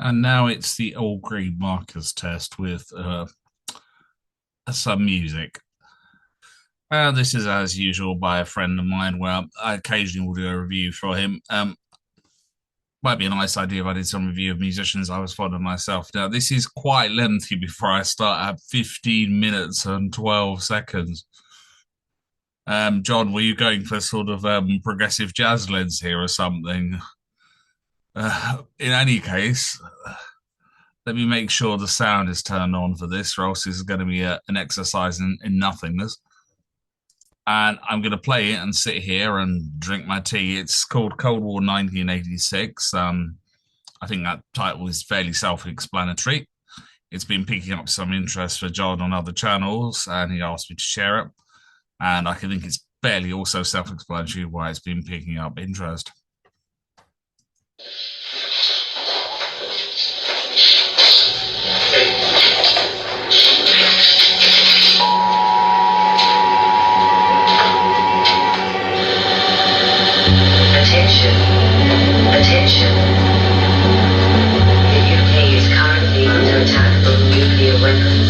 And now it's the all green markers test with some music. This is as usual by a friend of mine where I occasionally will do a review for him. Might be a nice idea if I did some review of musicians I was fond of myself. Now, this is quite lengthy before I start at 15 minutes and 12 seconds. John, were you going for sort of progressive jazz lens here or something? In any case, let me make sure the sound is turned on for this, or else this is going to be an exercise in nothingness. And I'm going to play it and sit here and drink my tea. It's called Cold War 1986. I think that title is fairly self-explanatory. It's been picking up some interest for John on other channels, and he asked me to share it. And I think it's fairly also self-explanatory why it's been picking up interest. Attention. Attention. The UK is currently under attack from nuclear weapons.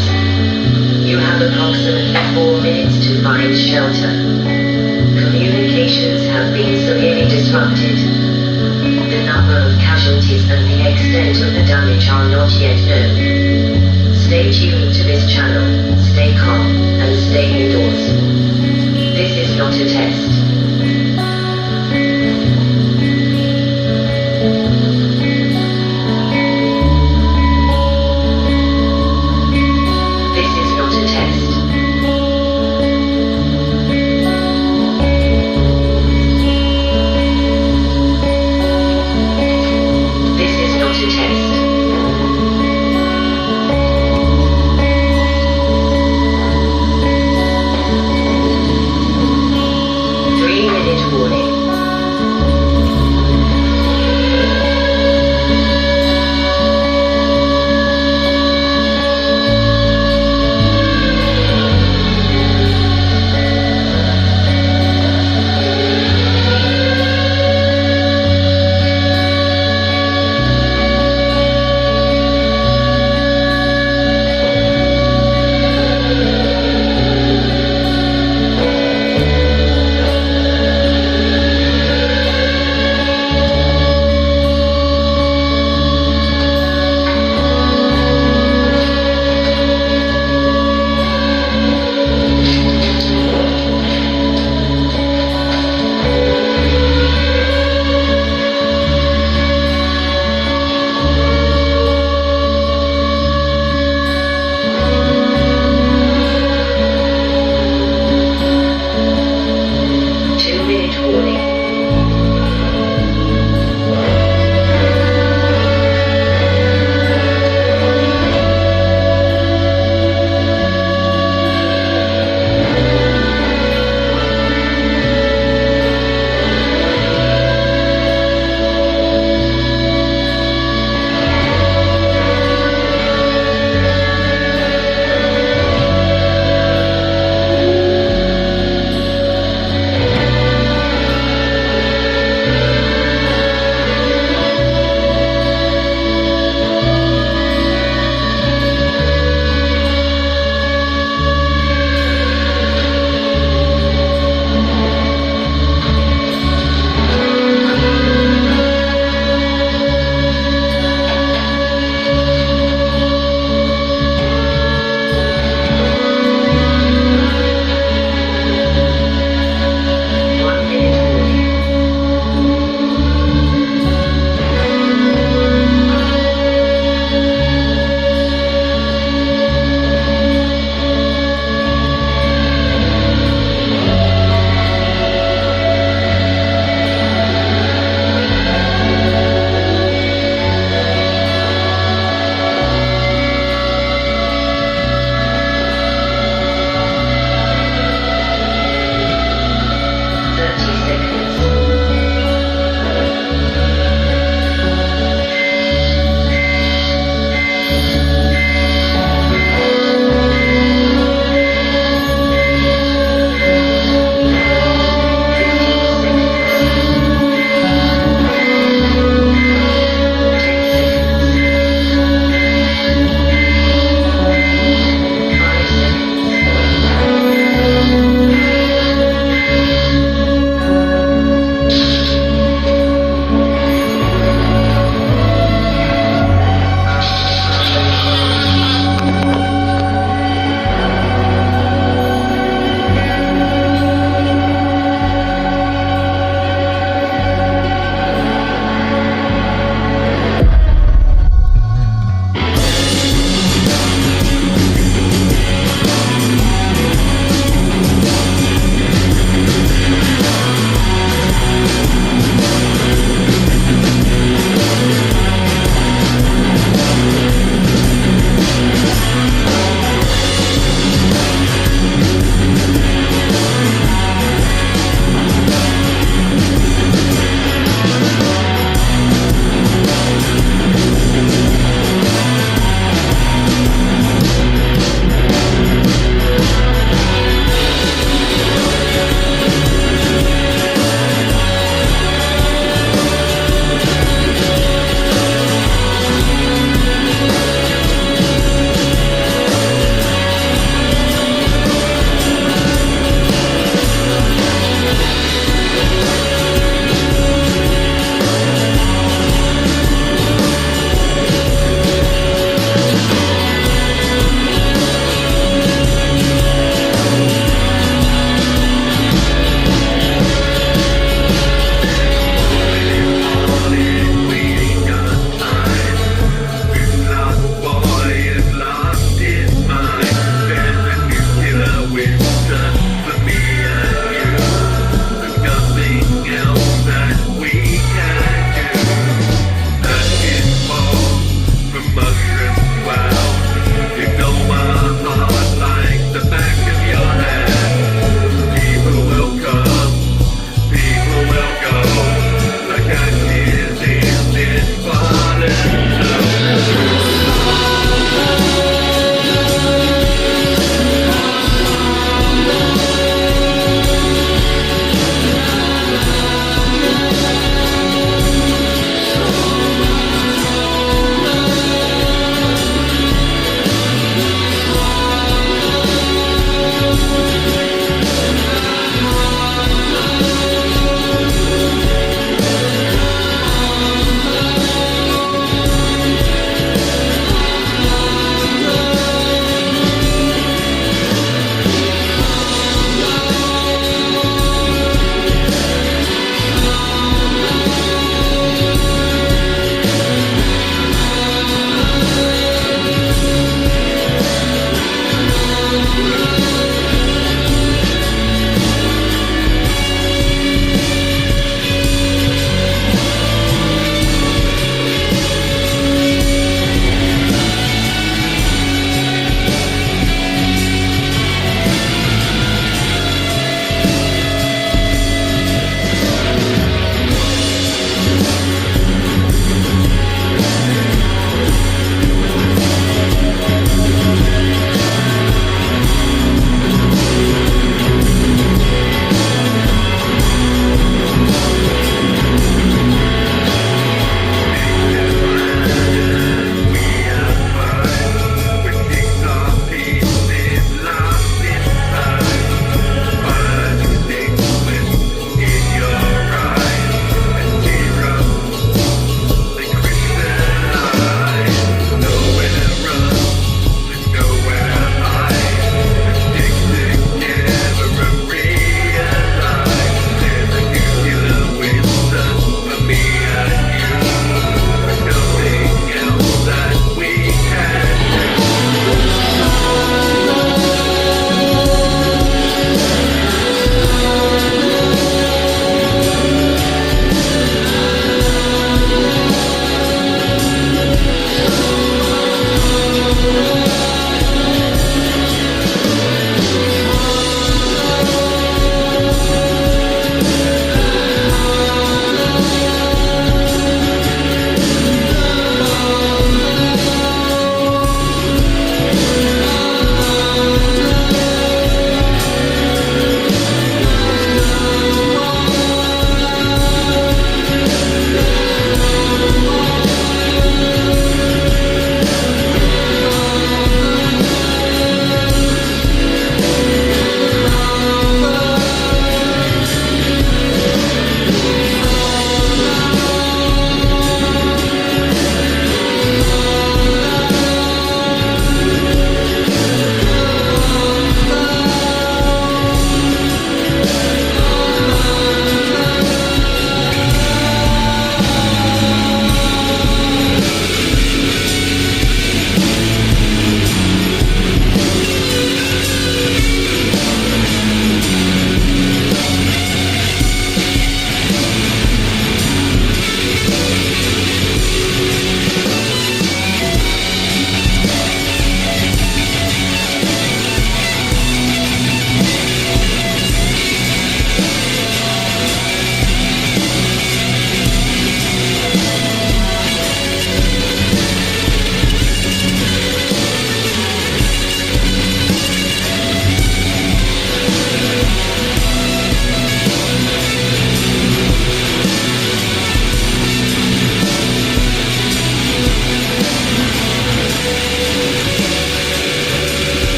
You have approximately 4 minutes to find shelter. Communications have been severely disrupted. The number of casualties and the extent of the damage are not yet known. Stay tuned to this channel, stay calm, and stay indoors. This is not a test.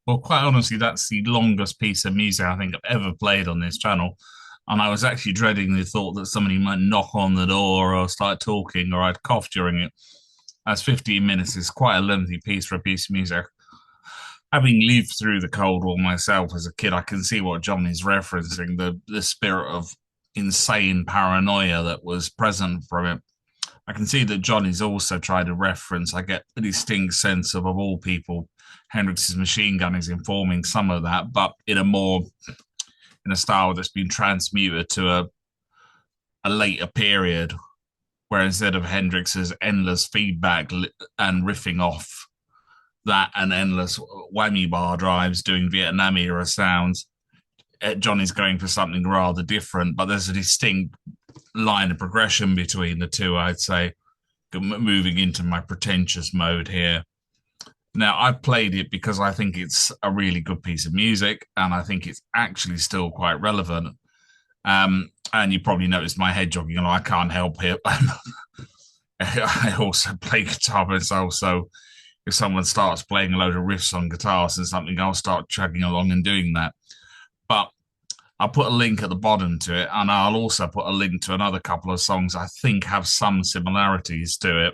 Well, quite honestly, that's the longest piece of music I think I've ever played on this channel. And I was actually dreading the thought that somebody might knock on the door or start talking or I'd cough during it. As 15 minutes is quite a lengthy piece for a piece of music. Having lived through the Cold War myself as a kid, I can see what John is referencing, the spirit of insane paranoia that was present from it. I can see that John is also trying to reference, I get a distinct sense of all people, Hendrix's machine gun is informing some of that, but in a style that's been transmuted to a later period, where instead of Hendrix's endless feedback and riffing off that and endless whammy bar drives doing Vietnam era sounds, John is going for something rather different, but there's a distinct line of progression between the two, I'd say, moving into my pretentious mode here. Now, I've played it because I think it's a really good piece of music and I think it's actually still quite relevant. And you probably noticed my head jogging along. I can't help it. I also play guitar myself, so if someone starts playing a load of riffs on guitars and something, I'll start chugging along and doing that. But I'll put a link at the bottom to it, and I'll also put a link to another couple of songs I think have some similarities to it.